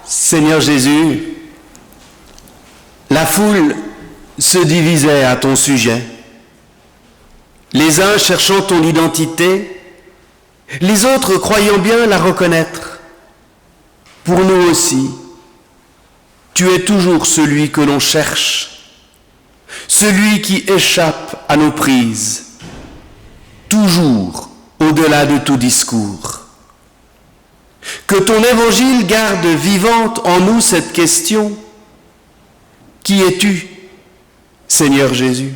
Seigneur Jésus, la foule se divisait à ton sujet, les uns cherchant ton identité, les autres croyant bien la reconnaître. Pour nous aussi, tu es toujours celui que l'on cherche, celui qui échappe à nos prises, toujours au-delà de tout discours. Que ton évangile garde vivante en nous cette question: qui es-tu, Seigneur Jésus?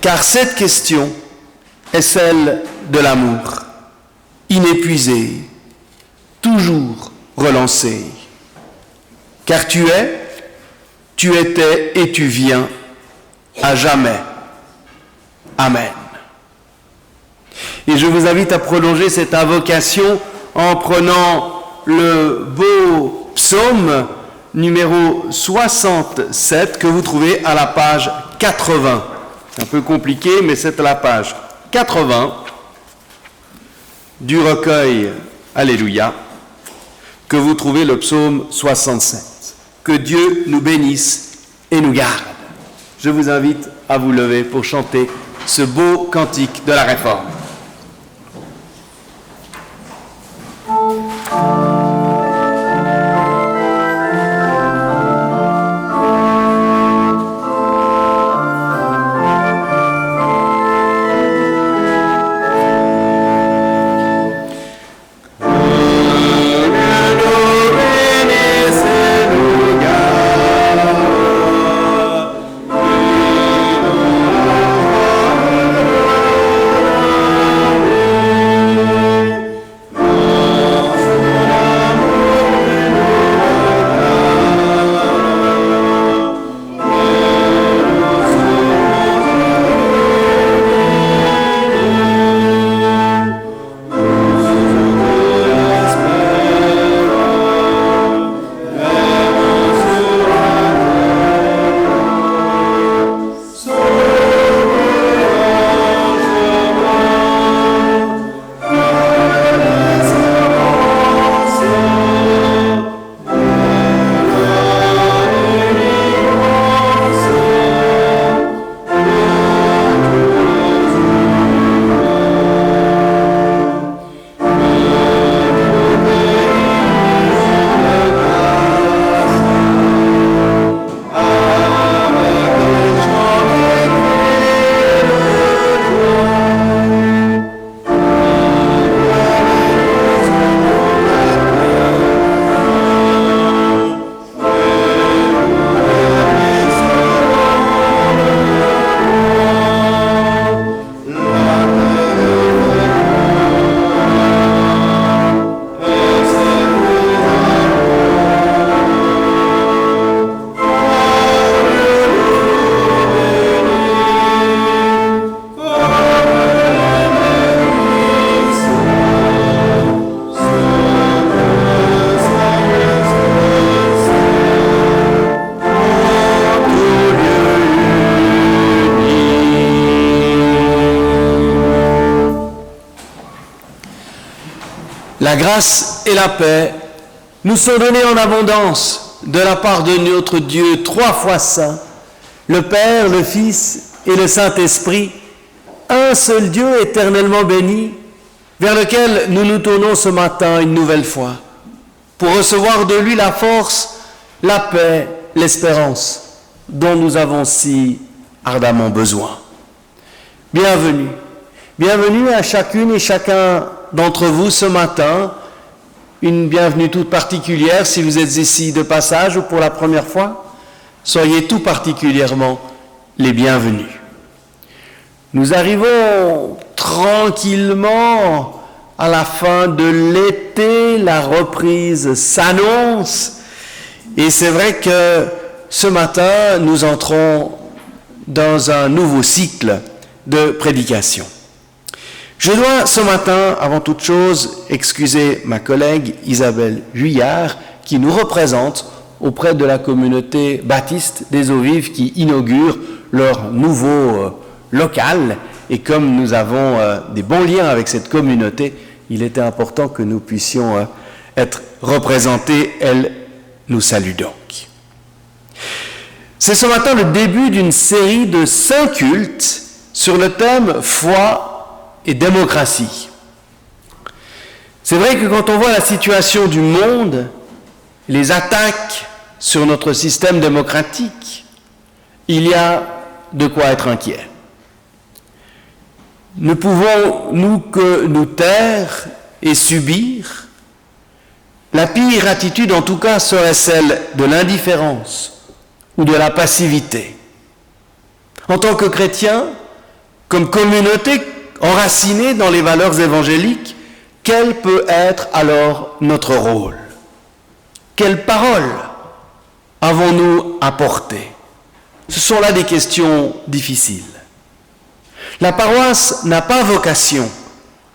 Car cette question est celle de l'amour, inépuisé, toujours relancé. Car tu es, tu étais et tu viens à jamais. Amen. Et je vous invite à prolonger cette invocation en prenant le beau psaume numéro 67 que vous trouvez à la page 80. C'est un peu compliqué, mais c'est à la page 80 du recueil Alléluia que vous trouvez le psaume 67. Que Dieu nous bénisse et nous garde. Je vous invite à vous lever pour chanter ce beau cantique de la Réforme. La grâce et la paix nous sont données en abondance de la part de notre Dieu, 3 fois saint, le Père, le Fils et le Saint-Esprit, un seul Dieu éternellement béni, vers lequel nous nous tournons ce matin une nouvelle fois, pour recevoir de lui la force, la paix, l'espérance dont nous avons si ardemment besoin. bienvenue. Bienvenue à chacune et chacun d'entre vous ce matin. Une bienvenue toute particulière si vous êtes ici de passage ou pour la première fois. Soyez tout particulièrement les bienvenus. Nous arrivons tranquillement à la fin de l'été, la reprise s'annonce et c'est vrai que ce matin nous entrons dans un nouveau cycle de prédication. Je dois ce matin, avant toute chose, excuser ma collègue Isabelle Juillard qui nous représente auprès de la communauté baptiste des Eaux Vives qui inaugure leur nouveau local. Et comme nous avons des bons liens avec cette communauté, il était important que nous puissions être représentés. Elle nous salue donc. C'est ce matin le début d'une série de 5 cultes sur le thème foi et démocratie. C'est vrai que quand on voit la situation du monde, les attaques sur notre système démocratique, il y a de quoi être inquiet. Ne pouvons-nous que nous taire et subir? La pire attitude, en tout cas, serait celle de l'indifférence ou de la passivité. En tant que chrétiens, comme communauté enracinée dans les valeurs évangéliques, quel peut être alors notre rôle? Quelles paroles avons-nous à porter? Ce sont là des questions difficiles. La paroisse n'a pas vocation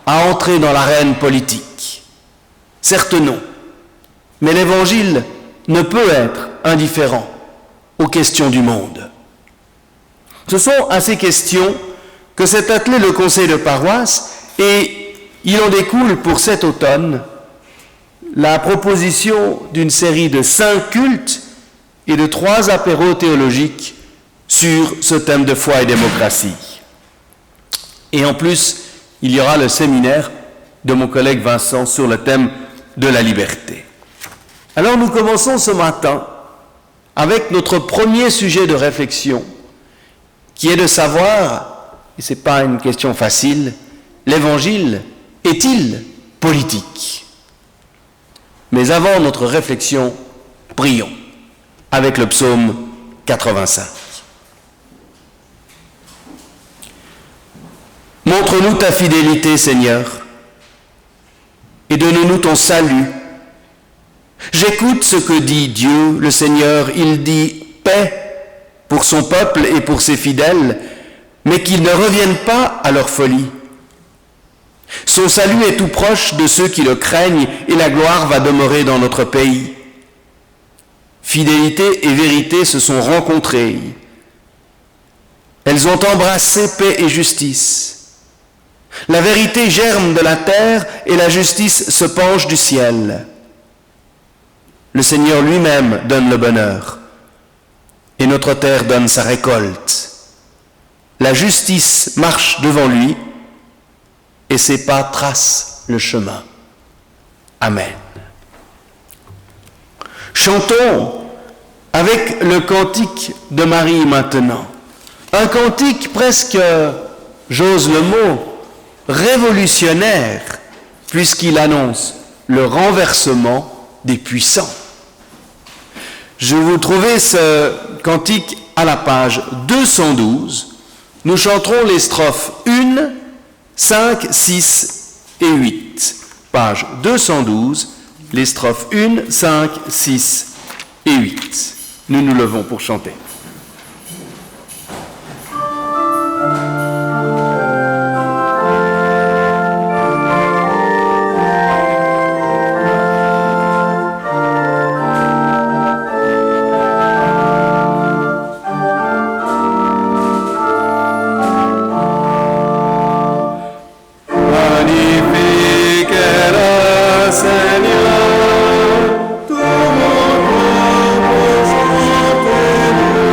à entrer dans l'arène politique. Certes non, mais l'Évangile ne peut être indifférent aux questions du monde. Ce sont à ces questions que s'est attelé le conseil de paroisse et il en découle pour cet automne la proposition d'une série de 5 cultes et de 3 apéros théologiques sur ce thème de foi et démocratie. Et en plus, il y aura le séminaire de mon collègue Vincent sur le thème de la liberté. Alors nous commençons ce matin avec notre premier sujet de réflexion, qui est de savoir, et ce n'est pas une question facile, l'Évangile est-il politique? Mais avant notre réflexion, prions avec le psaume 85. Montre-nous ta fidélité, Seigneur, et donne-nous ton salut. J'écoute ce que dit Dieu, le Seigneur. Il dit paix pour son peuple et pour ses fidèles, mais qu'ils ne reviennent pas à leur folie. Son salut est tout proche de ceux qui le craignent et la gloire va demeurer dans notre pays. Fidélité et vérité se sont rencontrées. Elles ont embrassé paix et justice. La vérité germe de la terre et la justice se penche du ciel. Le Seigneur lui-même donne le bonheur et notre terre donne sa récolte. La justice marche devant lui et ses pas tracent le chemin. Amen. Chantons avec le cantique de Marie maintenant. Un cantique presque, j'ose le mot, révolutionnaire, puisqu'il annonce le renversement des puissants. Je vous trouvais ce cantique à la page 212. Nous chanterons les strophes 1, 5, 6 et 8. Page 212, les strophes 1, 5, 6 et 8. Nous nous levons pour chanter. Seigneur, tout mon corps pour chanter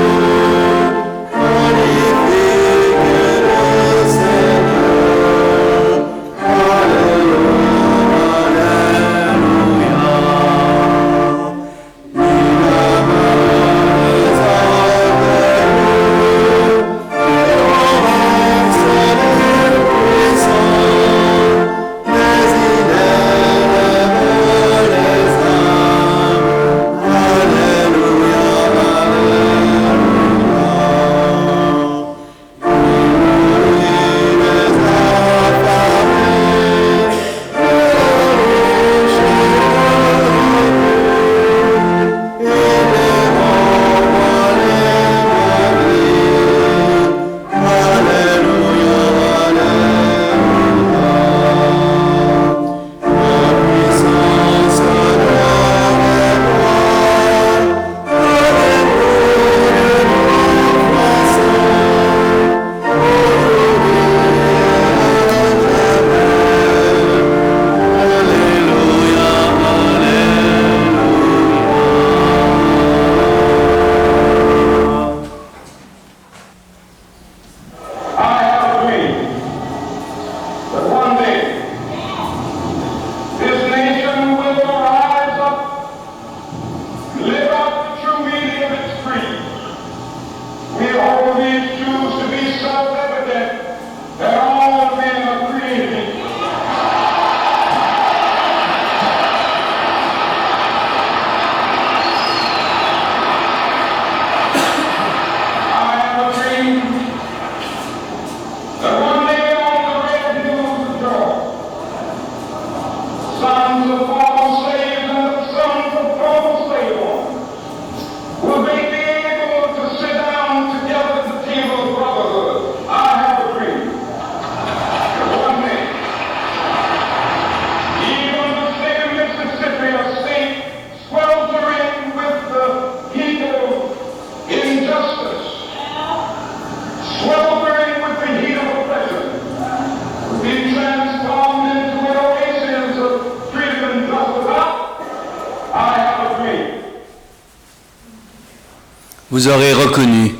vous aurez reconnu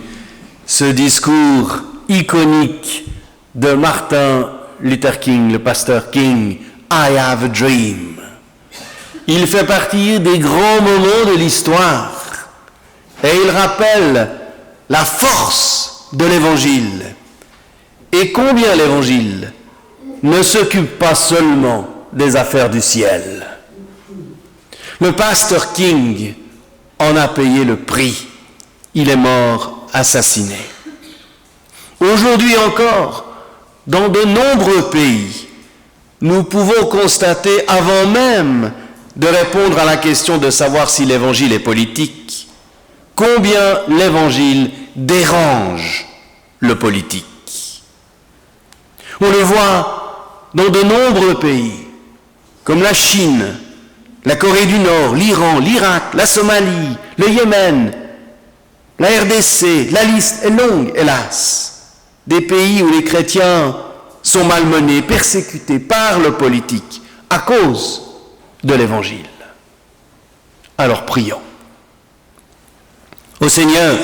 ce discours iconique de Martin Luther King, le pasteur King, I have a dream. Il fait partie des grands moments de l'histoire et il rappelle la force de l'Évangile et combien l'Évangile ne s'occupe pas seulement des affaires du ciel. Le pasteur King en a payé le prix. Il est mort assassiné. Aujourd'hui encore, dans de nombreux pays, nous pouvons constater, avant même de répondre à la question de savoir si l'Évangile est politique, combien l'Évangile dérange le politique. On le voit dans de nombreux pays, comme la Chine, la Corée du Nord, l'Iran, l'Irak, la Somalie, le Yémen, la RDC, la liste est longue, hélas. Des pays où les chrétiens sont malmenés, persécutés par le politique à cause de l'Évangile. Alors prions. Ô Seigneur,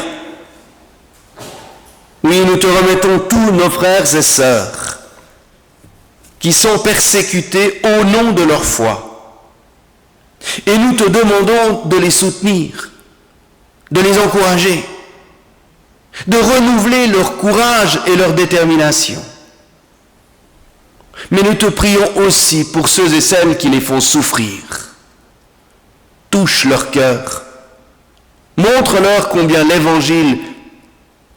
oui, nous te remettons tous nos frères et sœurs qui sont persécutés au nom de leur foi. Et nous te demandons de les soutenir, de les encourager, de renouveler leur courage et leur détermination. Mais nous te prions aussi pour ceux et celles qui les font souffrir. Touche leur cœur. Montre-leur combien l'Évangile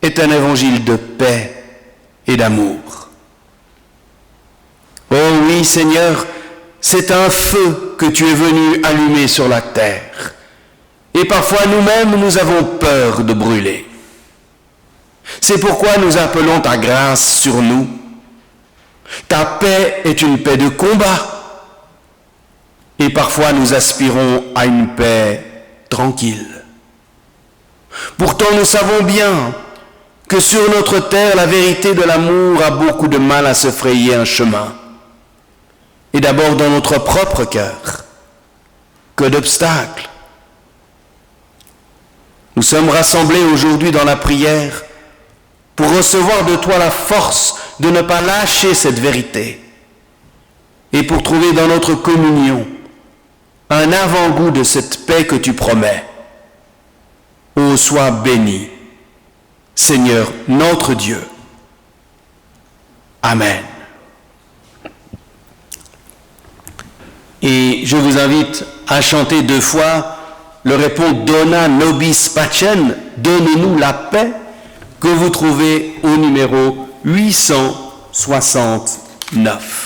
est un évangile de paix et d'amour. Oh oui, Seigneur, c'est un feu que tu es venu allumer sur la terre. Et parfois nous-mêmes, nous avons peur de brûler. C'est pourquoi nous appelons ta grâce sur nous. Ta paix est une paix de combat. Et parfois nous aspirons à une paix tranquille. Pourtant nous savons bien que sur notre terre, la vérité de l'amour a beaucoup de mal à se frayer un chemin. Et d'abord dans notre propre cœur. Que d'obstacles. Nous sommes rassemblés aujourd'hui dans la prière pour recevoir de toi la force de ne pas lâcher cette vérité et pour trouver dans notre communion un avant-goût de cette paix que tu promets. Ô sois béni, Seigneur notre Dieu. Amen. Et je vous invite à chanter 2 fois le répond Dona nobis pacem, donnez-nous la paix, que vous trouvez au numéro 869.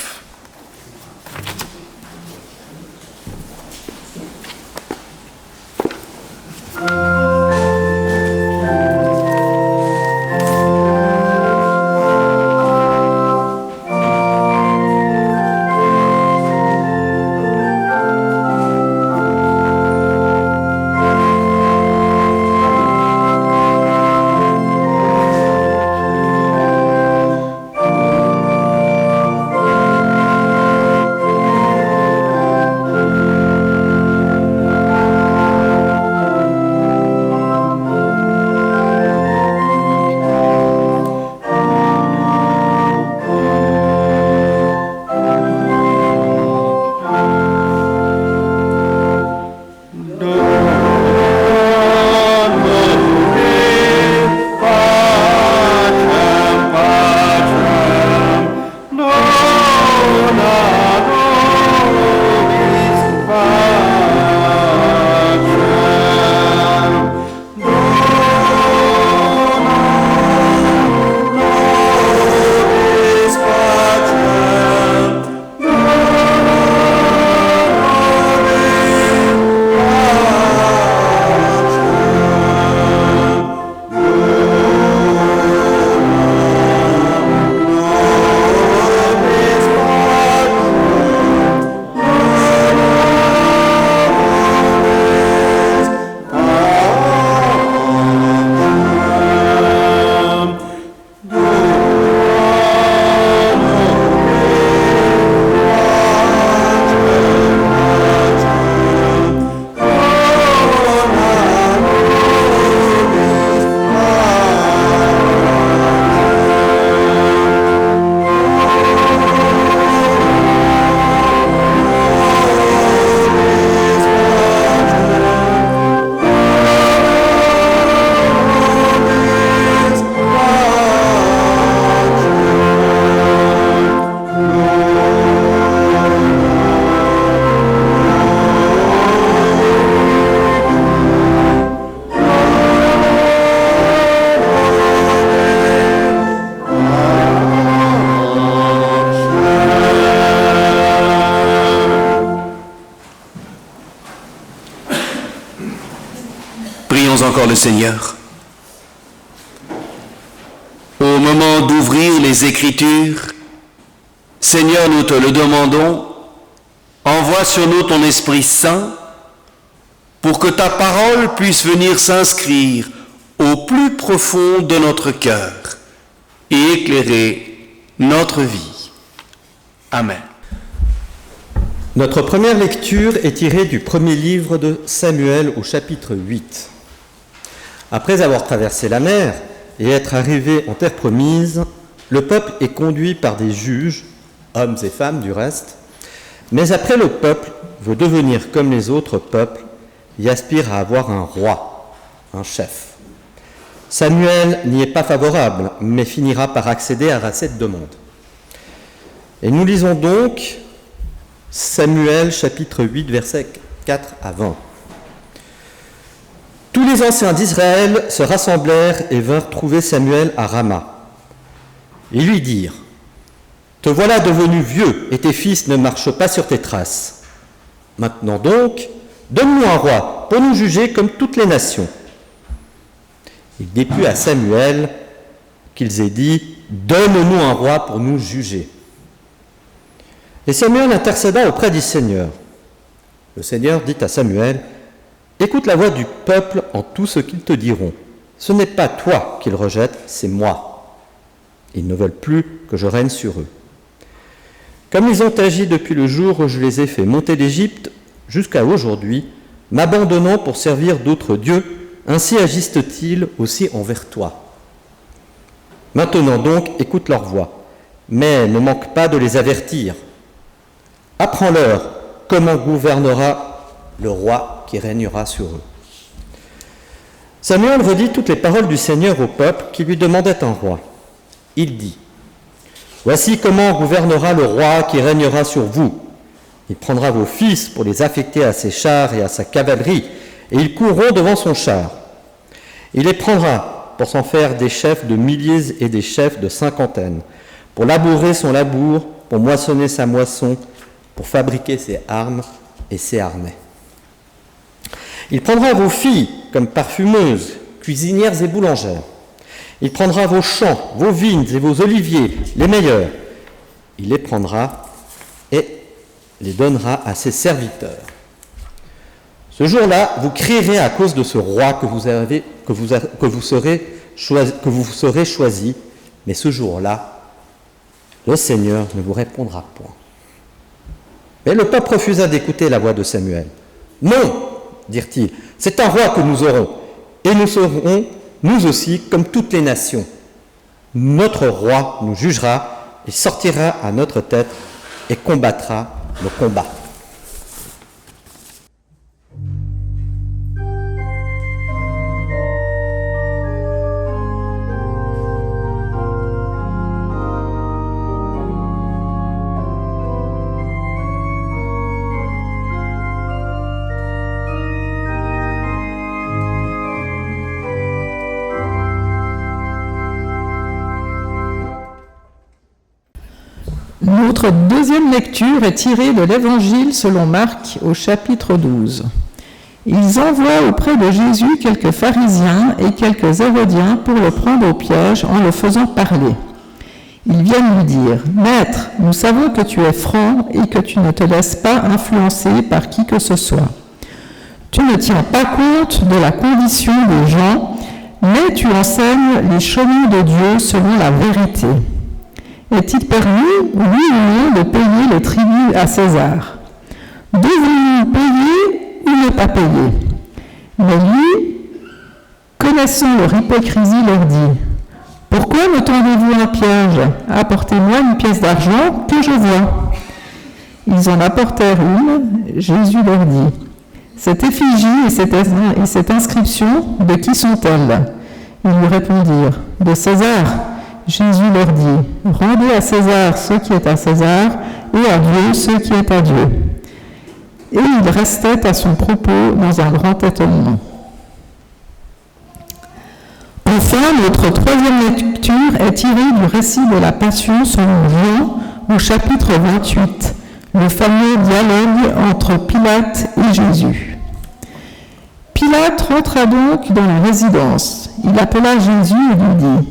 encore le Seigneur. Au moment d'ouvrir les Écritures, Seigneur, nous te le demandons, envoie sur nous ton Esprit Saint pour que ta parole puisse venir s'inscrire au plus profond de notre cœur et éclairer notre vie. Amen. Notre première lecture est tirée du premier livre de Samuel au chapitre 8. Après avoir traversé la mer et être arrivé en terre promise, le peuple est conduit par des juges, hommes et femmes du reste, mais après le peuple veut devenir comme les autres peuples et aspire à avoir un roi, un chef. Samuel n'y est pas favorable, mais finira par accéder à cette demande. Et nous lisons donc Samuel chapitre 8, versets 4 à 20. Tous les anciens d'Israël se rassemblèrent et vinrent trouver Samuel à Rama. Ils lui dirent : « Te voilà devenu vieux, et tes fils ne marchent pas sur tes traces. Maintenant donc, donne-nous un roi, pour nous juger comme toutes les nations. » Il déplut à Samuel qu'ils aient dit : « Donne-nous un roi pour nous juger. » Et Samuel intercéda auprès du Seigneur. Le Seigneur dit à Samuel : « Écoute la voix du peuple en tout ce qu'ils te diront. Ce n'est pas toi qu'ils rejettent, c'est moi. Ils ne veulent plus que je règne sur eux. Comme ils ont agi depuis le jour où je les ai fait monter d'Égypte jusqu'à aujourd'hui, m'abandonnant pour servir d'autres dieux, ainsi agissent-ils aussi envers toi. Maintenant donc, écoute leur voix, mais ne manque pas de les avertir. Apprends-leur comment gouvernera le roi qui régnera sur eux. » Samuel redit toutes les paroles du Seigneur au peuple qui lui demandait un roi. Il dit : « Voici comment gouvernera le roi qui régnera sur vous. Il prendra vos fils pour les affecter à ses chars et à sa cavalerie, et ils courront devant son char. Il les prendra pour s'en faire des chefs de milliers et des chefs de cinquantaines, pour labourer son labour, pour moissonner sa moisson, pour fabriquer ses armes et ses harnais. Il prendra vos filles comme parfumeuses, cuisinières et boulangères. Il prendra vos champs, vos vignes et vos oliviers, les meilleurs. Il les prendra et les donnera à ses serviteurs. Ce jour-là, vous crierez à cause de ce roi que vous serez choisi, mais ce jour-là, le Seigneur ne vous répondra point. » Mais le peuple refusa d'écouter la voix de Samuel. « Non, dirent-ils, c'est un roi que nous aurons, et nous serons, nous aussi, comme toutes les nations. Notre roi nous jugera, il sortira à notre tête et combattra nos combats. » Notre deuxième lecture est tirée de l'Évangile selon Marc au chapitre 12. Ils envoient auprès de Jésus quelques pharisiens et quelques hérodiens pour le prendre au piège en le faisant parler. Ils viennent lui dire : « Maître, nous savons que tu es franc et que tu ne te laisses pas influencer par qui que ce soit. Tu ne tiens pas compte de la condition des gens, mais tu enseignes les chemins de Dieu selon la vérité. Est-il permis, oui ou non, de payer les tributs à César ? Devons-nous payer ou ne pas payer ? » Mais lui, connaissant leur hypocrisie, leur dit : « Pourquoi me tendez-vous un piège ? Apportez-moi une pièce d'argent que je vois. » Ils en apportèrent une. Jésus leur dit : « Cette effigie et cette inscription, de qui sont-elles ? » Ils lui répondirent : « De César. » Jésus leur dit : « Rendez à César ce qui est à César, et à Dieu ce qui est à Dieu. » Et il restait à son propos dans un grand étonnement. Enfin, notre troisième lecture est tirée du récit de la Passion selon Jean au chapitre 28, le fameux dialogue entre Pilate et Jésus. Pilate rentra donc dans la résidence. Il appela Jésus et lui dit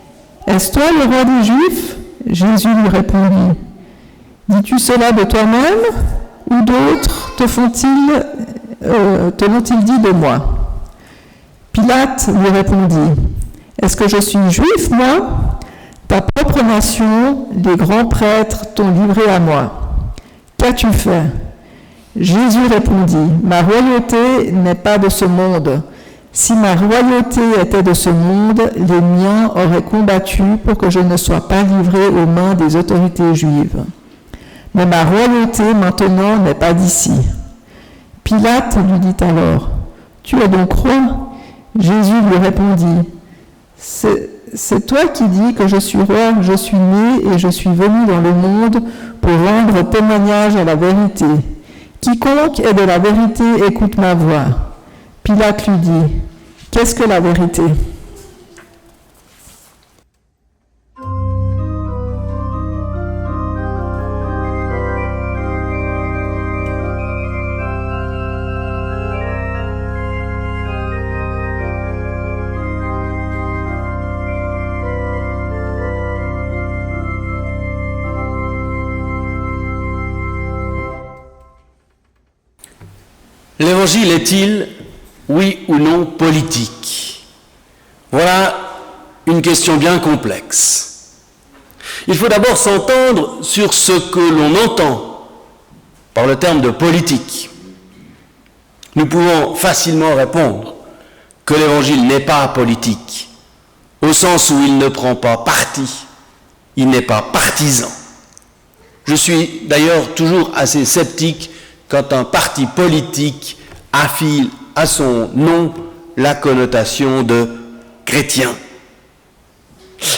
« Est-ce toi le roi des Juifs ?» Jésus lui répondit « Dis-tu cela de toi-même ou d'autres te l'ont-ils dit de moi ?» Pilate lui répondit « Est-ce que je suis juif, moi ? Ta propre nation, les grands prêtres t'ont livré à moi. Qu'as-tu fait ?» Jésus répondit « Ma royauté n'est pas de ce monde. Si ma royauté était de ce monde, les miens auraient combattu pour que je ne sois pas livré aux mains des autorités juives. Mais ma royauté maintenant n'est pas d'ici. » Pilate lui dit alors « Tu es donc roi ?» Jésus lui répondit « C'est toi qui dis que je suis roi, je suis né et je suis venu dans le monde pour rendre témoignage à la vérité. Quiconque est de la vérité écoute ma voix. » Pilate lui dit « Qu'est-ce que la vérité ?» L'évangile est-il, oui ou non, politique ? Voilà une question bien complexe. Il faut d'abord s'entendre sur ce que l'on entend par le terme de politique. Nous pouvons facilement répondre que l'évangile n'est pas politique, au sens où il ne prend pas parti, il n'est pas partisan. Je suis d'ailleurs toujours assez sceptique quand un parti politique affile à son nom la connotation de chrétien.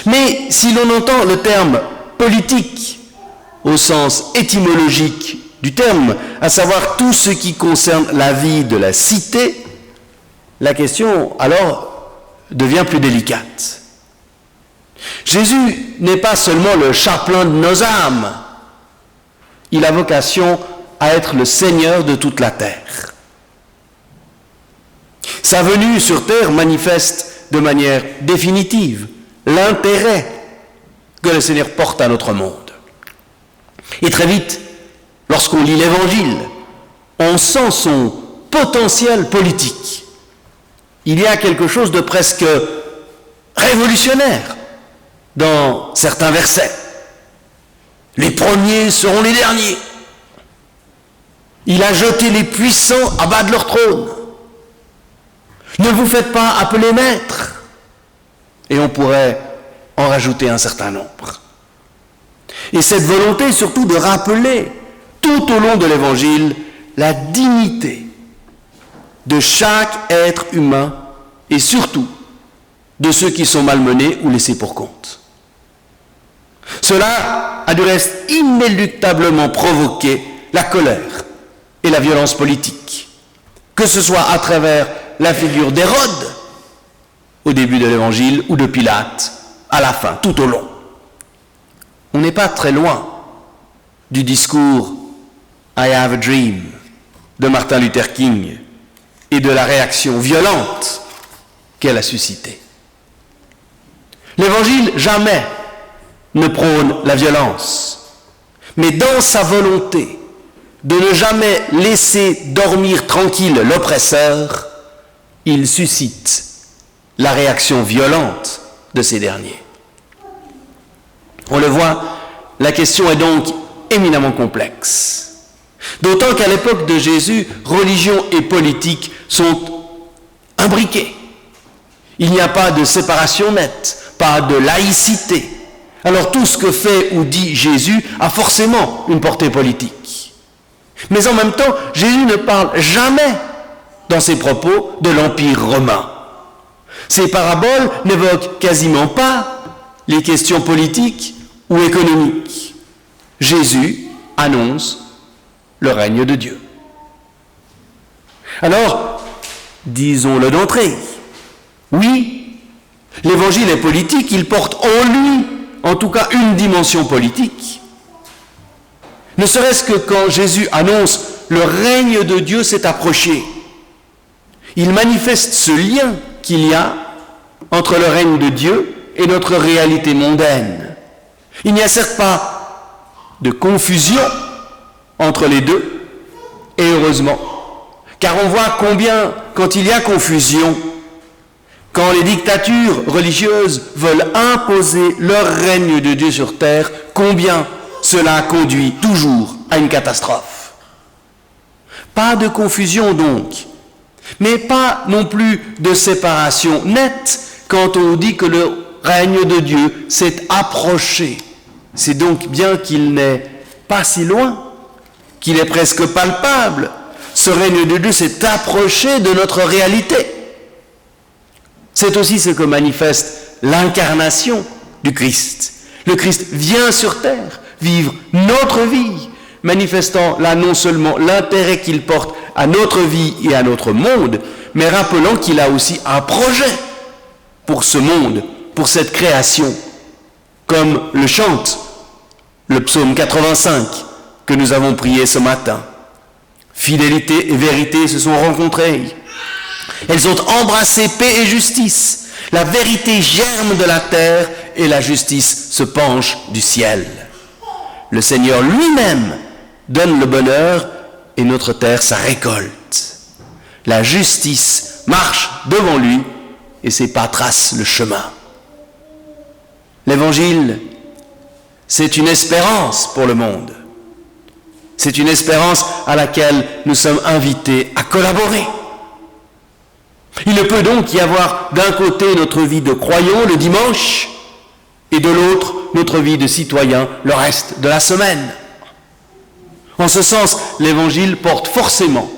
Mais si l'on entend le terme politique au sens étymologique du terme, à savoir tout ce qui concerne la vie de la cité, la question alors devient plus délicate. Jésus n'est pas seulement le chapelain de nos âmes, il a vocation à être le Seigneur de toute la terre. Sa venue sur terre manifeste de manière définitive l'intérêt que le Seigneur porte à notre monde. Et très vite, lorsqu'on lit l'Évangile, on sent son potentiel politique. Il y a quelque chose de presque révolutionnaire dans certains versets. Les premiers seront les derniers. Il a jeté les puissants à bas de leur trône. Ne vous faites pas appeler maître. Et on pourrait en rajouter un certain nombre. Et cette volonté surtout de rappeler tout au long de l'Évangile la dignité de chaque être humain et surtout de ceux qui sont malmenés ou laissés pour compte. Cela a du reste inéluctablement provoqué la colère et la violence politique, que ce soit à travers la figure d'Hérode au début de l'Évangile ou de Pilate à la fin, tout au long. On n'est pas très loin du discours « I have a dream » de Martin Luther King et de la réaction violente qu'elle a suscitée. L'Évangile jamais ne prône la violence, mais dans sa volonté de ne jamais laisser dormir tranquille l'oppresseur, il suscite la réaction violente de ces derniers. On le voit, la question est donc éminemment complexe. D'autant qu'à l'époque de Jésus, religion et politique sont imbriquées. Il n'y a pas de séparation nette, pas de laïcité. Alors tout ce que fait ou dit Jésus a forcément une portée politique. Mais en même temps, Jésus ne parle jamais dans ses propos de l'Empire romain. Ses paraboles n'évoquent quasiment pas les questions politiques ou économiques. Jésus annonce le règne de Dieu. Alors, disons-le d'entrée, oui, l'évangile est politique, il porte en lui, en tout cas, une dimension politique. Ne serait-ce que quand Jésus annonce le règne de Dieu s'est approché. Il manifeste ce lien qu'il y a entre le règne de Dieu et notre réalité mondaine. Il n'y a certes pas de confusion entre les deux, et heureusement, car on voit combien, quand il y a confusion, quand les dictatures religieuses veulent imposer leur règne de Dieu sur terre, combien cela conduit toujours à une catastrophe. Pas de confusion donc, mais pas non plus de séparation nette quand on dit que le règne de Dieu s'est approché. C'est donc bien qu'il n'est pas si loin, qu'il est presque palpable. Ce règne de Dieu s'est approché de notre réalité. C'est aussi ce que manifeste l'incarnation du Christ. Le Christ vient sur terre vivre notre vie, manifestant là non seulement l'intérêt qu'il porte à notre vie et à notre monde, mais rappelant qu'il a aussi un projet pour ce monde, pour cette création, comme le chante le psaume 85 que nous avons prié ce matin. Fidélité et vérité se sont rencontrées. Elles ont embrassé paix et justice. La vérité germe de la terre et la justice se penche du ciel. Le Seigneur lui-même donne le bonheur et notre terre sa récolte. La justice marche devant lui et ses pas tracent le chemin. L'Évangile, c'est une espérance pour le monde. C'est une espérance à laquelle nous sommes invités à collaborer. Il ne peut donc y avoir d'un côté notre vie de croyant le dimanche et de l'autre notre vie de citoyen le reste de la semaine. En ce sens, l'Évangile porte forcément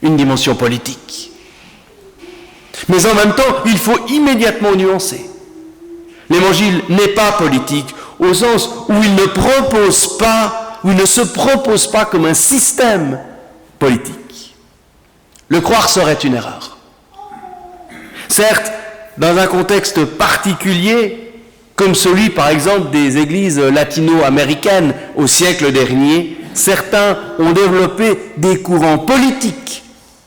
une dimension politique. Mais en même temps, il faut immédiatement nuancer. L'Évangile n'est pas politique au sens où il ne se propose pas comme un système politique. Le croire serait une erreur. Certes, dans un contexte particulier, comme celui par exemple des églises latino-américaines au siècle dernier, certains ont développé des courants politiques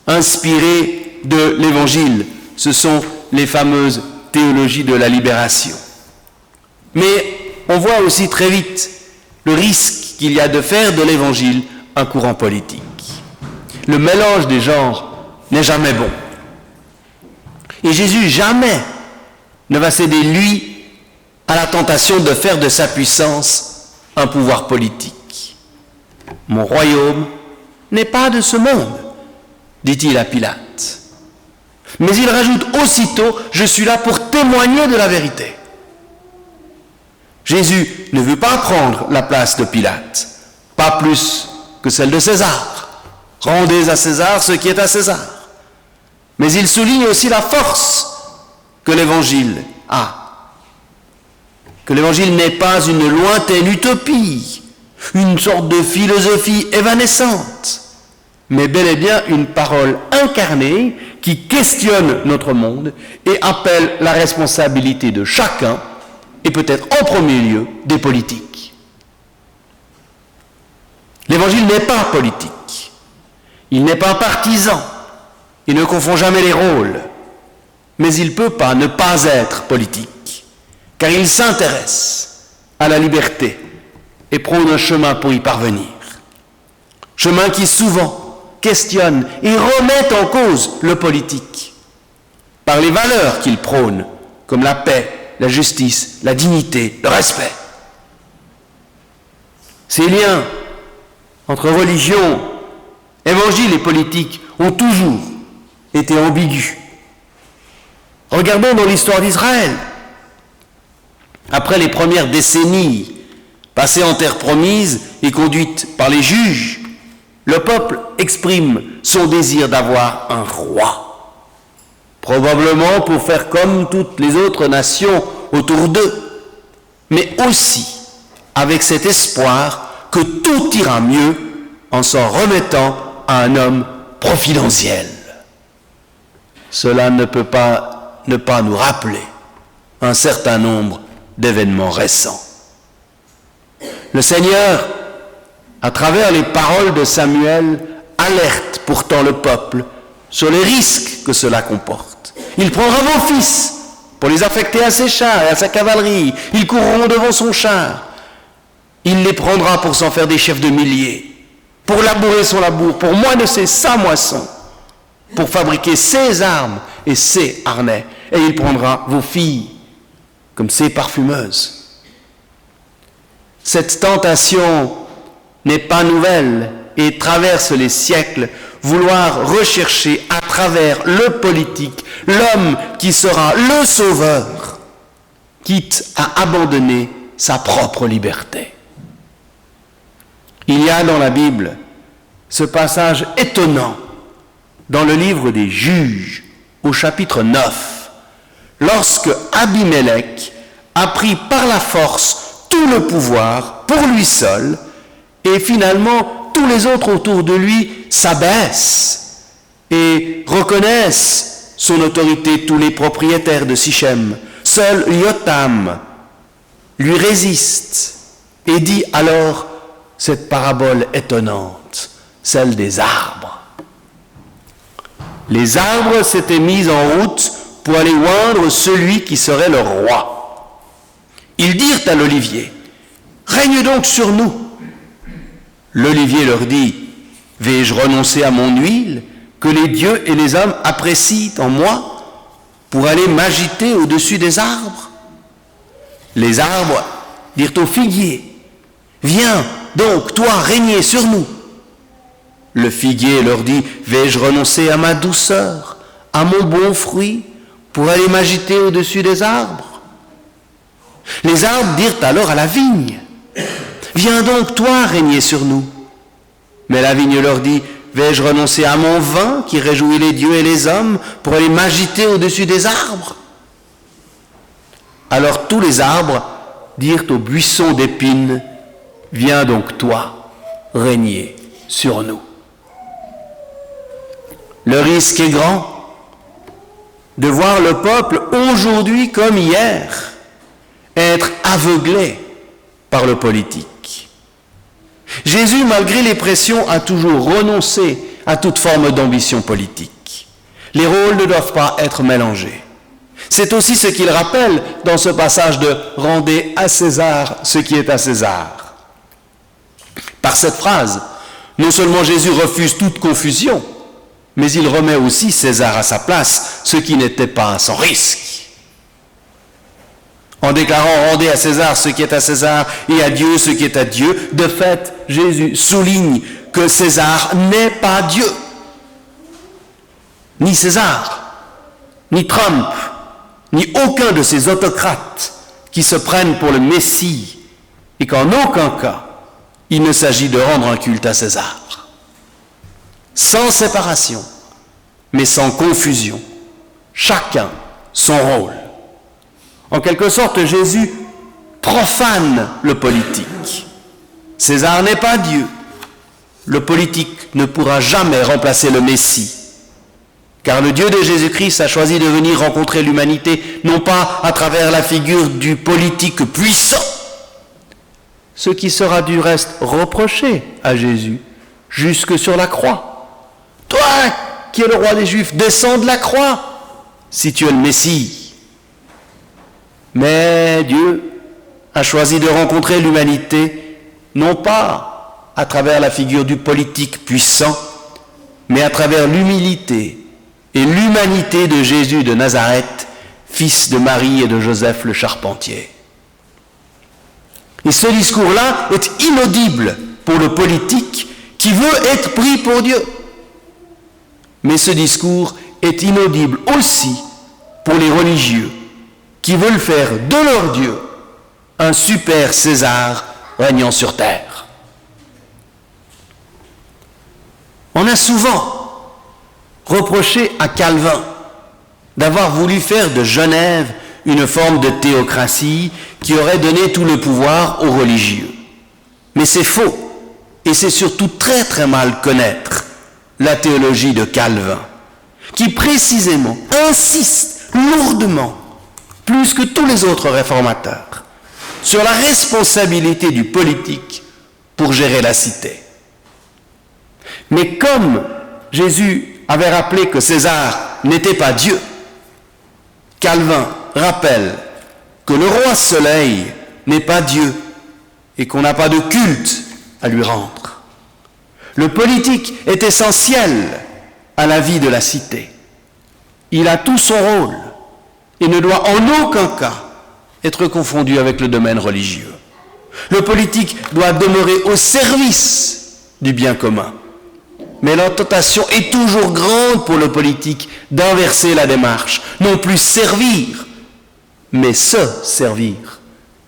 inspirés de l'Évangile. Ce sont les fameuses théologies de la libération. Mais on voit aussi très vite le risque qu'il y a de faire de l'Évangile un courant politique. Le mélange des genres n'est jamais bon. Et Jésus jamais ne va céder, lui, à la tentation de faire de sa puissance un pouvoir politique. « Mon royaume n'est pas de ce monde », dit-il à Pilate. Mais il rajoute aussitôt « Je suis là pour témoigner de la vérité ». Jésus ne veut pas prendre la place de Pilate, pas plus que celle de César. Rendez à César ce qui est à César. Mais il souligne aussi la force que l'Évangile a. Que l'Évangile n'est pas une lointaine utopie, une sorte de philosophie évanescente, mais bel et bien une parole incarnée qui questionne notre monde et appelle la responsabilité de chacun, et peut-être en premier lieu des politiques. L'Évangile n'est pas politique, il n'est pas partisan, il ne confond jamais les rôles, mais il ne peut pas ne pas être politique, car il s'intéresse à la liberté et prône un chemin pour y parvenir. Chemin qui souvent questionne et remet en cause le politique, par les valeurs qu'il prône, comme la paix, la justice, la dignité, le respect. Ces liens entre religion, évangile et politique ont toujours été ambigus. Regardons dans l'histoire d'Israël. Après les premières décennies passées en terre promise et conduites par les juges, le peuple exprime son désir d'avoir un roi. Probablement pour faire comme toutes les autres nations autour d'eux, mais aussi avec cet espoir que tout ira mieux en s'en remettant à un homme providentiel. Cela ne peut pas ne pas nous rappeler un certain nombre d'événements récents. Le Seigneur, à travers les paroles de Samuel, alerte pourtant le peuple sur les risques que cela comporte. Il prendra vos fils pour les affecter à ses chars et à sa cavalerie. Ils courront devant son char. Il les prendra pour s'en faire des chefs de milliers, pour labourer son labour, pour moissonner sa moisson, pour fabriquer ses armes et ses harnais. Et il prendra vos filles comme ses parfumeuses. Cette tentation n'est pas nouvelle et traverse les siècles, vouloir rechercher à travers le politique l'homme qui sera le sauveur, quitte à abandonner sa propre liberté. Il y a dans la Bible ce passage étonnant dans le livre des Juges, au chapitre 9, lorsque Abimelech a pris par la force tout le pouvoir pour lui seul, et finalement tous les autres autour de lui s'abaissent et reconnaissent son autorité, tous les propriétaires de Sichem. Seul Jotham lui résiste et dit alors cette parabole étonnante, celle des arbres. Les arbres s'étaient mis en route pour aller oindre celui qui serait leur roi. Ils dirent à l'olivier, « Règne donc sur nous !» L'olivier leur dit, « Vais-je renoncer à mon huile que les dieux et les hommes apprécient en moi pour aller m'agiter au-dessus des arbres ?» Les arbres dirent au figuier, « Viens donc, toi, régner sur nous !» Le figuier leur dit, « Vais-je renoncer à ma douceur, à mon bon fruit, pour aller m'agiter au-dessus des arbres ?» Les arbres dirent alors à la vigne, « Viens donc, toi, régner sur nous !» Mais la vigne leur dit, « Vais-je renoncer à mon vin, qui réjouit les dieux et les hommes, pour aller m'agiter au-dessus des arbres ?» Alors tous les arbres dirent au buisson d'épines, « Viens donc, toi, régner sur nous !» Le risque est grand de voir le peuple aujourd'hui comme hier être aveuglé par le politique. Jésus, malgré les pressions, a toujours renoncé à toute forme d'ambition politique. Les rôles ne doivent pas être mélangés. C'est aussi ce qu'il rappelle dans ce passage de « Rendez à César ce qui est à César ». Par cette phrase, non seulement Jésus refuse toute confusion, mais il remet aussi César à sa place, ce qui n'était pas sans risque. En déclarant « Rendez à César ce qui est à César et à Dieu ce qui est à Dieu », de fait, Jésus souligne que César n'est pas Dieu. Ni César, ni Trump, ni aucun de ces autocrates qui se prennent pour le Messie, et qu'en aucun cas, il ne s'agit de rendre un culte à César. Sans séparation, mais sans confusion, chacun son rôle. En quelque sorte, Jésus profane le politique. César n'est pas Dieu. Le politique ne pourra jamais remplacer le Messie. Car le Dieu de Jésus-Christ a choisi de venir rencontrer l'humanité, non pas à travers la figure du politique puissant, ce qui sera du reste reproché à Jésus jusque sur la croix. Toi, qui es le roi des Juifs, descends de la croix, si tu es le Messie. Mais Dieu a choisi de rencontrer l'humanité, non pas à travers la figure du politique puissant, mais à travers l'humilité et l'humanité de Jésus de Nazareth, fils de Marie et de Joseph le charpentier. Et ce discours-là est inaudible pour le politique qui veut être pris pour Dieu. Mais ce discours est inaudible aussi pour les religieux qui veulent faire de leur Dieu un super César régnant sur terre. On a souvent reproché à Calvin d'avoir voulu faire de Genève une forme de théocratie qui aurait donné tout le pouvoir aux religieux. Mais c'est faux, et c'est surtout très très mal connaître la théologie de Calvin, qui précisément insiste lourdement, plus que tous les autres réformateurs, sur la responsabilité du politique pour gérer la cité. Mais comme Jésus avait rappelé que César n'était pas Dieu, Calvin rappelle que le roi Soleil n'est pas Dieu et qu'on n'a pas de culte à lui rendre. Le politique est essentiel à la vie de la cité. Il a tout son rôle et ne doit en aucun cas être confondu avec le domaine religieux. Le politique doit demeurer au service du bien commun. Mais la tentation est toujours grande pour le politique d'inverser la démarche, non plus servir, mais se servir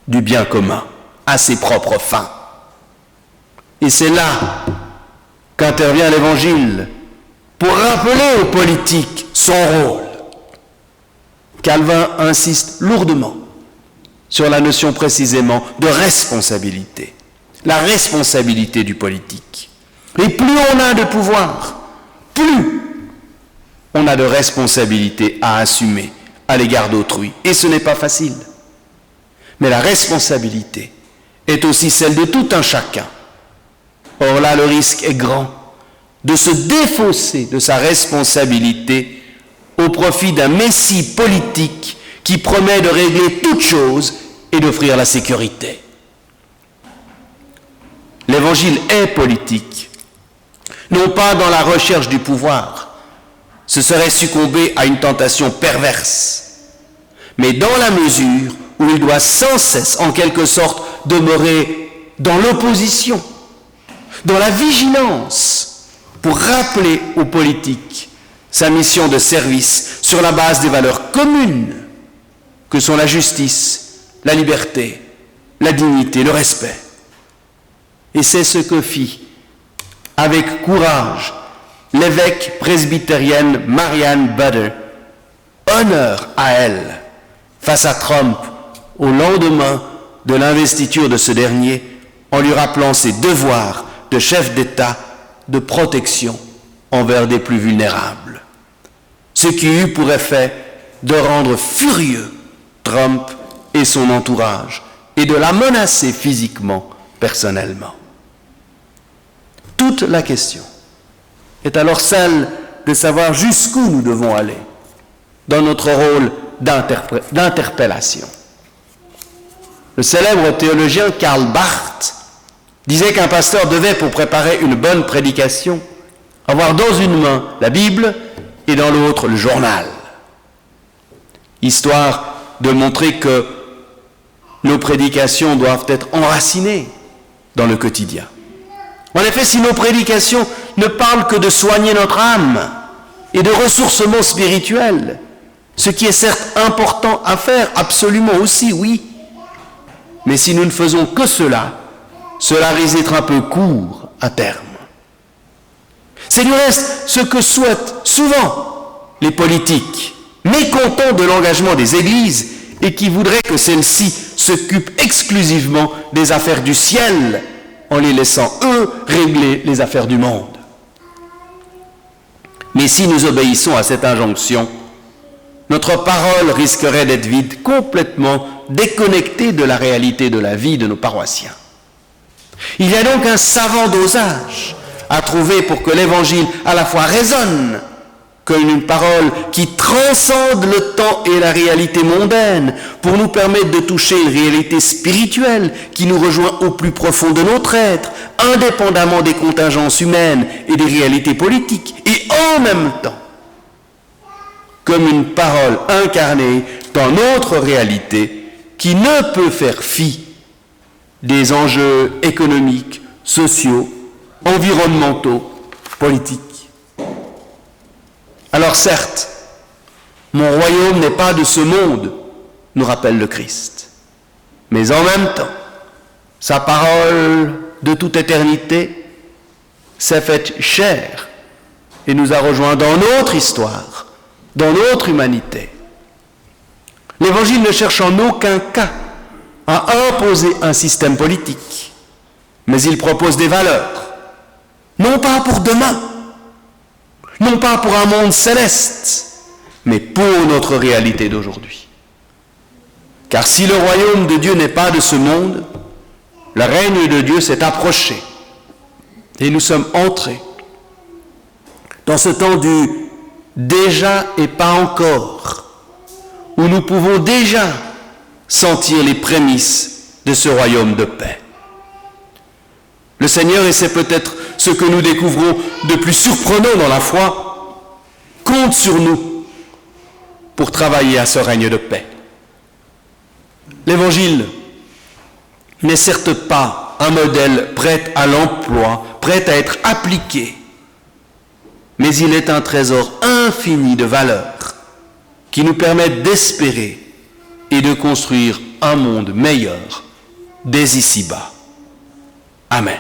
du bien commun à ses propres fins. Et c'est là qu'intervient l'Évangile pour rappeler au politique son rôle. Calvin insiste lourdement sur la notion précisément de responsabilité, la responsabilité du politique. Et plus on a de pouvoir, plus on a de responsabilité à assumer à l'égard d'autrui. Et ce n'est pas facile. Mais la responsabilité est aussi celle de tout un chacun. Or là, le risque est grand de se défausser de sa responsabilité au profit d'un messie politique qui promet de régler toutes choses et d'offrir la sécurité. L'Évangile est politique, non pas dans la recherche du pouvoir, ce serait succomber à une tentation perverse, mais dans la mesure où il doit sans cesse, en quelque sorte, demeurer dans l'opposition, dans la vigilance, pour rappeler aux politiques sa mission de service sur la base des valeurs communes que sont la justice, la liberté, la dignité, le respect. Et c'est ce que fit avec courage l'évêque presbytérienne Marianne Butter. Honneur à elle face à Trump au lendemain de l'investiture de ce dernier, en lui rappelant ses devoirs de chef d'État de protection envers des plus vulnérables. Ce qui eut pour effet de rendre furieux Trump et son entourage et de la menacer physiquement, personnellement. Toute la question est alors celle de savoir jusqu'où nous devons aller dans notre rôle d'interpellation. Le célèbre théologien Karl Barth disait qu'un pasteur devait, pour préparer une bonne prédication, avoir dans une main la Bible et dans l'autre le journal, histoire de montrer que nos prédications doivent être enracinées dans le quotidien. En effet, si nos prédications ne parlent que de soigner notre âme et de ressourcement spirituel, ce qui est certes important à faire, absolument aussi, oui, mais si nous ne faisons que cela risque d'être un peu court à terme. C'est du reste ce que souhaitent souvent les politiques, mécontents de l'engagement des églises et qui voudraient que celles-ci s'occupent exclusivement des affaires du ciel en les laissant, eux, régler les affaires du monde. Mais si nous obéissons à cette injonction, notre parole risquerait d'être vide, complètement déconnectée de la réalité de la vie de nos paroissiens. Il y a donc un savant dosage à trouver pour que l'Évangile à la fois résonne comme une parole qui transcende le temps et la réalité mondaine pour nous permettre de toucher une réalité spirituelle qui nous rejoint au plus profond de notre être, indépendamment des contingences humaines et des réalités politiques, et en même temps comme une parole incarnée dans notre réalité qui ne peut faire fi des enjeux économiques, sociaux, environnementaux, politiques. Alors certes, mon royaume n'est pas de ce monde, nous rappelle le Christ. Mais en même temps, sa parole de toute éternité s'est faite chair et nous a rejoints dans notre histoire, dans notre humanité. L'Évangile ne cherche en aucun cas à imposer un système politique, mais il propose des valeurs, non pas pour demain, non pas pour un monde céleste, mais pour notre réalité d'aujourd'hui. Car si le royaume de Dieu n'est pas de ce monde, le règne de Dieu s'est approché et nous sommes entrés. dans ce temps du déjà et pas encore, où nous pouvons déjà sentir les prémices de ce royaume de paix. Le Seigneur, et c'est peut-être ce que nous découvrons de plus surprenant dans la foi, compte sur nous pour travailler à ce règne de paix. L'Évangile n'est certes pas un modèle prêt à l'emploi, prêt à être appliqué, mais il est un trésor infini de valeurs qui nous permettent d'espérer et de construire un monde meilleur dès ici-bas. Amen.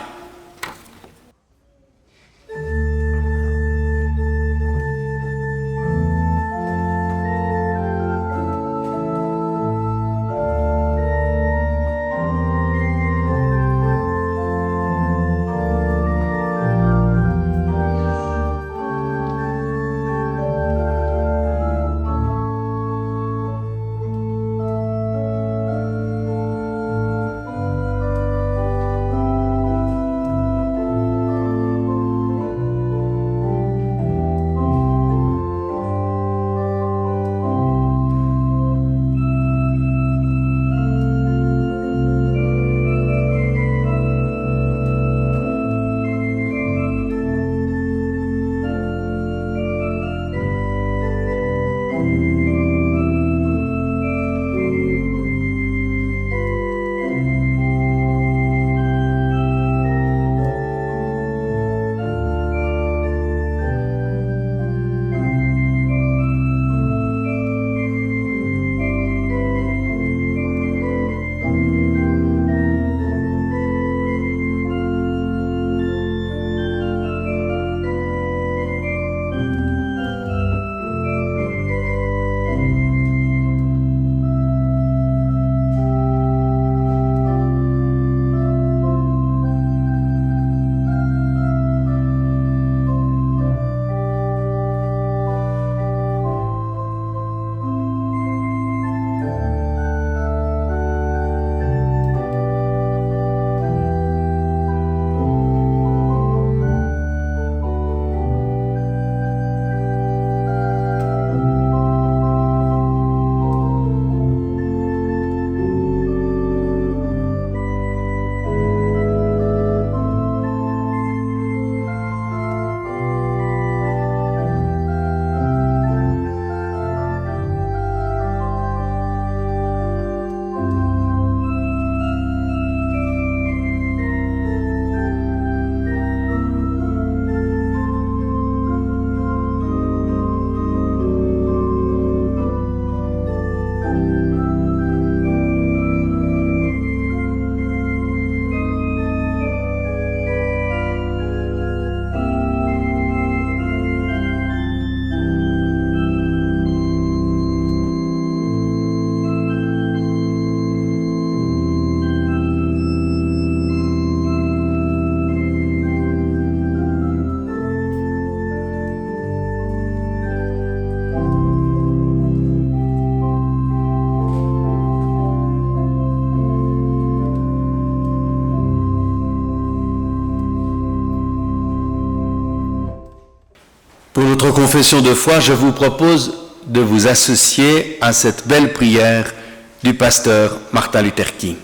Pour notre confession de foi, je vous propose de vous associer à cette belle prière du pasteur Martin Luther King.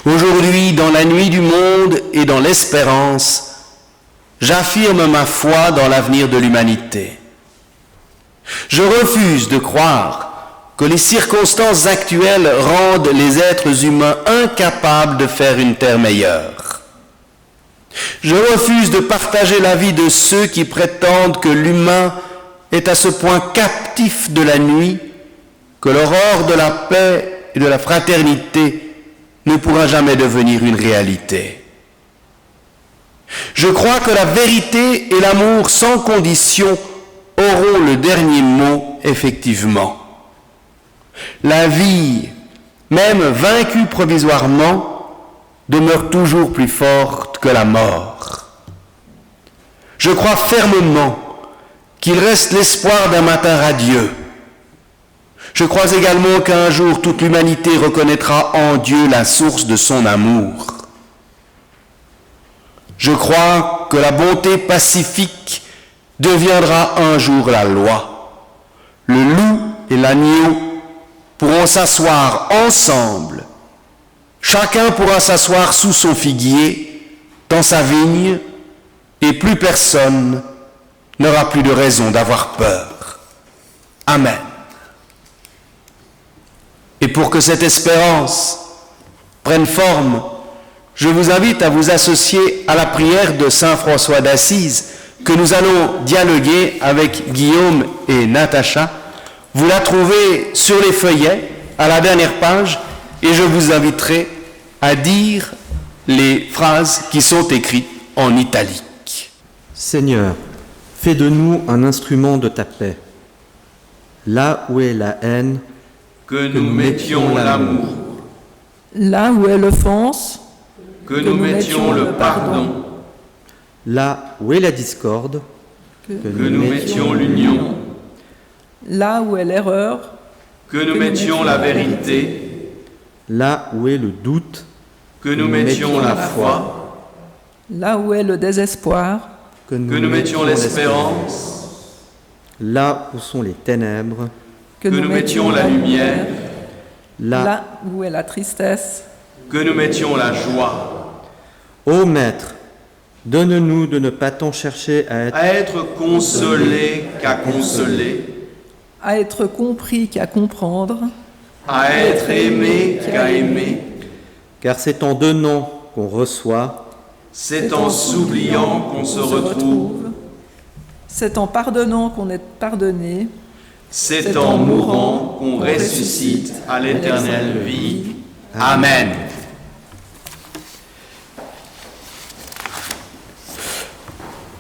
Aujourd'hui, dans la nuit du monde et dans l'espérance, j'affirme ma foi dans l'avenir de l'humanité. Je refuse de croire que les circonstances actuelles rendent les êtres humains incapables de faire une terre meilleure. Je refuse de partager l'avis de ceux qui prétendent que l'humain est à ce point captif de la nuit que l'aurore de la paix et de la fraternité ne pourra jamais devenir une réalité. Je crois que la vérité et l'amour sans condition auront le dernier mot, effectivement. La vie, même vaincue provisoirement, demeure toujours plus forte que la mort. Je crois fermement qu'il reste l'espoir d'un matin radieux. Je crois également qu'un jour toute l'humanité reconnaîtra en Dieu la source de son amour. Je crois que la bonté pacifique deviendra un jour la loi. Le loup et l'agneau pourront s'asseoir ensemble. Chacun pourra s'asseoir sous son figuier, dans sa vigne, et plus personne n'aura plus de raison d'avoir peur. Amen. Et pour que cette espérance prenne forme, je vous invite à vous associer à la prière de Saint François d'Assise que nous allons dialoguer avec Guillaume et Natacha. Vous la trouvez sur les feuillets à la dernière page et je vous inviterai à dire les phrases qui sont écrites en italique. Seigneur, fais de nous un instrument de ta paix. Là où est la haine, Que nous mettions l'amour. Là où est l'offense, Que nous mettions le pardon. là où est la discorde, que nous mettions l'union. là où est l'erreur, Que nous mettions la vérité. là où est le doute, Que nous mettions la foi. là où est le désespoir, Que nous mettions l'espérance. là où sont les ténèbres, que nous mettions la lumière. là où est la tristesse, Que nous mettions la joie. Ô Maître, donne-nous de ne pas tant chercher À être consolé qu'à consoler. à être compris qu'à comprendre, À être aimé qu'à aimer. car c'est en donnant qu'on reçoit, C'est en s'oubliant qu'on se retrouve. c'est en pardonnant qu'on est pardonné, C'est en mourant qu'on ressuscite à l'éternelle vie. Amen.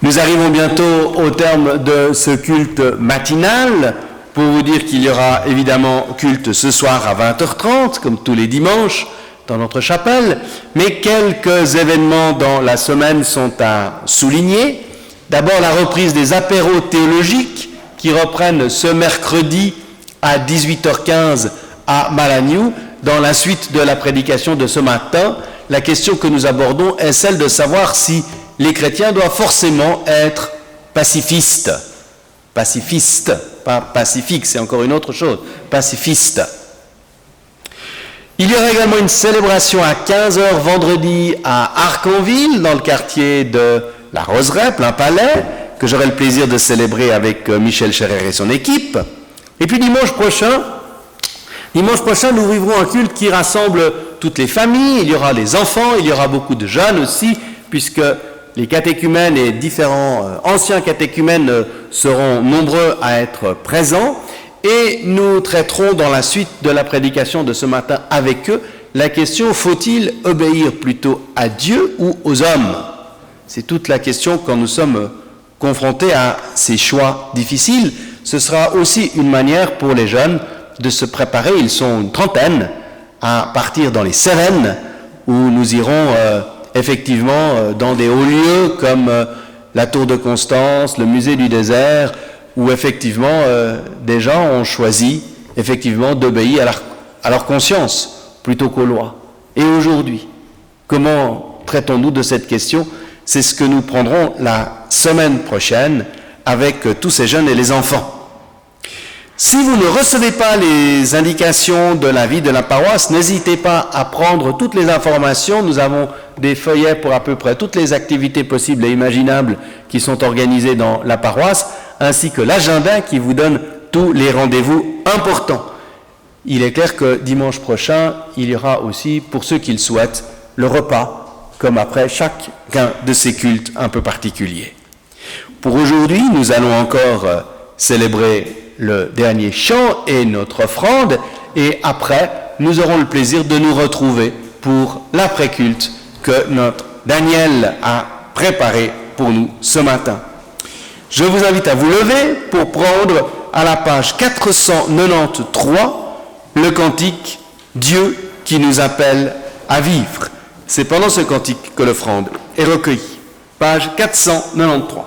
Nous arrivons bientôt au terme de ce culte matinal. Pour vous dire qu'il y aura évidemment culte ce soir à 20h30, comme tous les dimanches, dans notre chapelle. Mais quelques événements dans la semaine sont à souligner. D'abord, la reprise des apéros théologiques qui reprennent ce mercredi à 18h15 à Malagnou. Dans la suite de la prédication de ce matin, la question que nous abordons est celle de savoir si les chrétiens doivent forcément être pacifistes. Pacifistes, pas pacifiques, c'est encore une autre chose. Pacifistes. Il y aura également une célébration à 15h vendredi à Arcanville, dans le quartier de la Roseraie, plein palais, que j'aurai le plaisir de célébrer avec Michel Scherer et son équipe. Et puis dimanche prochain, nous vivrons un culte qui rassemble toutes les familles, il y aura les enfants, il y aura beaucoup de jeunes aussi, puisque les catéchumènes et différents anciens catéchumènes seront nombreux à être présents. Et nous traiterons dans la suite de la prédication de ce matin avec eux la question: faut-il obéir plutôt à Dieu ou aux hommes? C'est toute la question quand nous sommes confrontés à ces choix difficiles. Ce sera aussi une manière pour les jeunes de se préparer. Ils sont une trentaine à partir dans les Cévennes, où nous irons effectivement dans des hauts lieux comme la Tour de Constance, le musée du désert, où effectivement des gens ont choisi effectivement d'obéir à leur conscience plutôt qu'aux lois. Et aujourd'hui, comment traitons-nous de cette question? C'est ce que nous prendrons la semaine prochaine avec tous ces jeunes et les enfants. Si vous ne recevez pas les indications de la vie de la paroisse, n'hésitez pas à prendre toutes les informations. Nous avons des feuillets pour à peu près toutes les activités possibles et imaginables qui sont organisées dans la paroisse, ainsi que l'agenda qui vous donne tous les rendez-vous importants. Il est clair que dimanche prochain, il y aura aussi, pour ceux qui le souhaitent, le repas, comme après chacun de ces cultes un peu particuliers. Pour aujourd'hui, nous allons encore célébrer le dernier chant et notre offrande, et après, nous aurons le plaisir de nous retrouver pour l'après-culte que notre Daniel a préparé pour nous ce matin. Je vous invite à vous lever pour prendre à la page 493 le cantique « Dieu qui nous appelle à vivre ». C'est pendant ce cantique que l'offrande est recueillie. Page 493.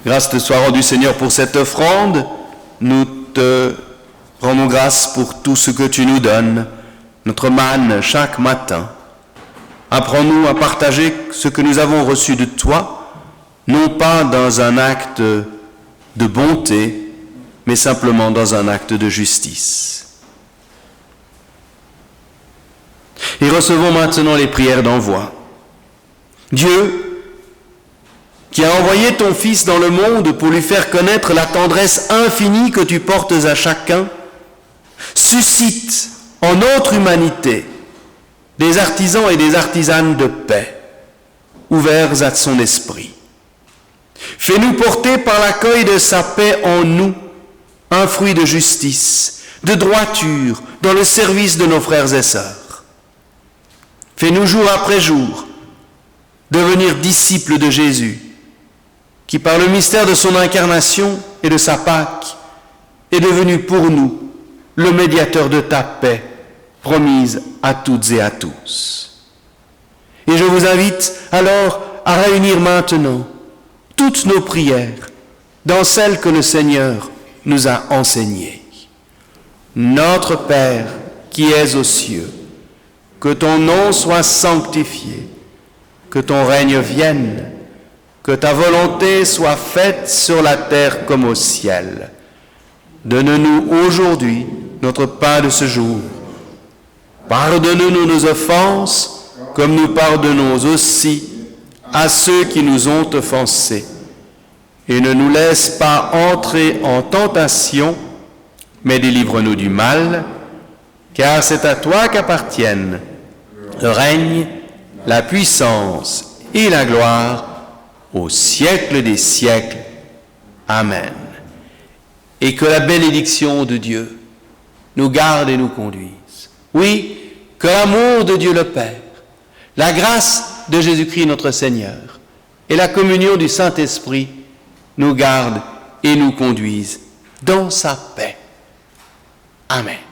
Grâce te soit rendue, Seigneur, pour cette offrande. Nous te rendons grâce pour tout ce que tu nous donnes, notre manne chaque matin. Apprends-nous à partager ce que nous avons reçu de toi, non pas dans un acte de bonté, mais simplement dans un acte de justice. Et recevons maintenant les prières d'envoi. Dieu, qui a envoyé ton Fils dans le monde pour lui faire connaître la tendresse infinie que tu portes à chacun, suscite en notre humanité des artisans et des artisanes de paix, ouverts à son esprit. Fais-nous porter par l'accueil de sa paix en nous un fruit de justice, de droiture dans le service de nos frères et sœurs. Fais-nous jour après jour devenir disciples de Jésus, qui par le mystère de son incarnation et de sa Pâque est devenu pour nous le médiateur de ta paix, promise à toutes et à tous. Et je vous invite alors à réunir maintenant toutes nos prières dans celles que le Seigneur nous a enseignées. Notre Père qui es aux cieux, que ton nom soit sanctifié, que ton règne vienne, que ta volonté soit faite sur la terre comme au ciel. Donne-nous aujourd'hui notre pain de ce jour. Pardonne-nous nos offenses, comme nous pardonnons aussi à ceux qui nous ont offensés. Et ne nous laisse pas entrer en tentation, mais délivre-nous du mal, car c'est à toi qu'appartiennent le règne, la puissance et la gloire au siècle des siècles. Amen. Et que la bénédiction de Dieu nous garde et nous conduise. Oui, que l'amour de Dieu le Père, la grâce de Jésus-Christ notre Seigneur et la communion du Saint-Esprit nous gardent et nous conduisent dans sa paix. Amen.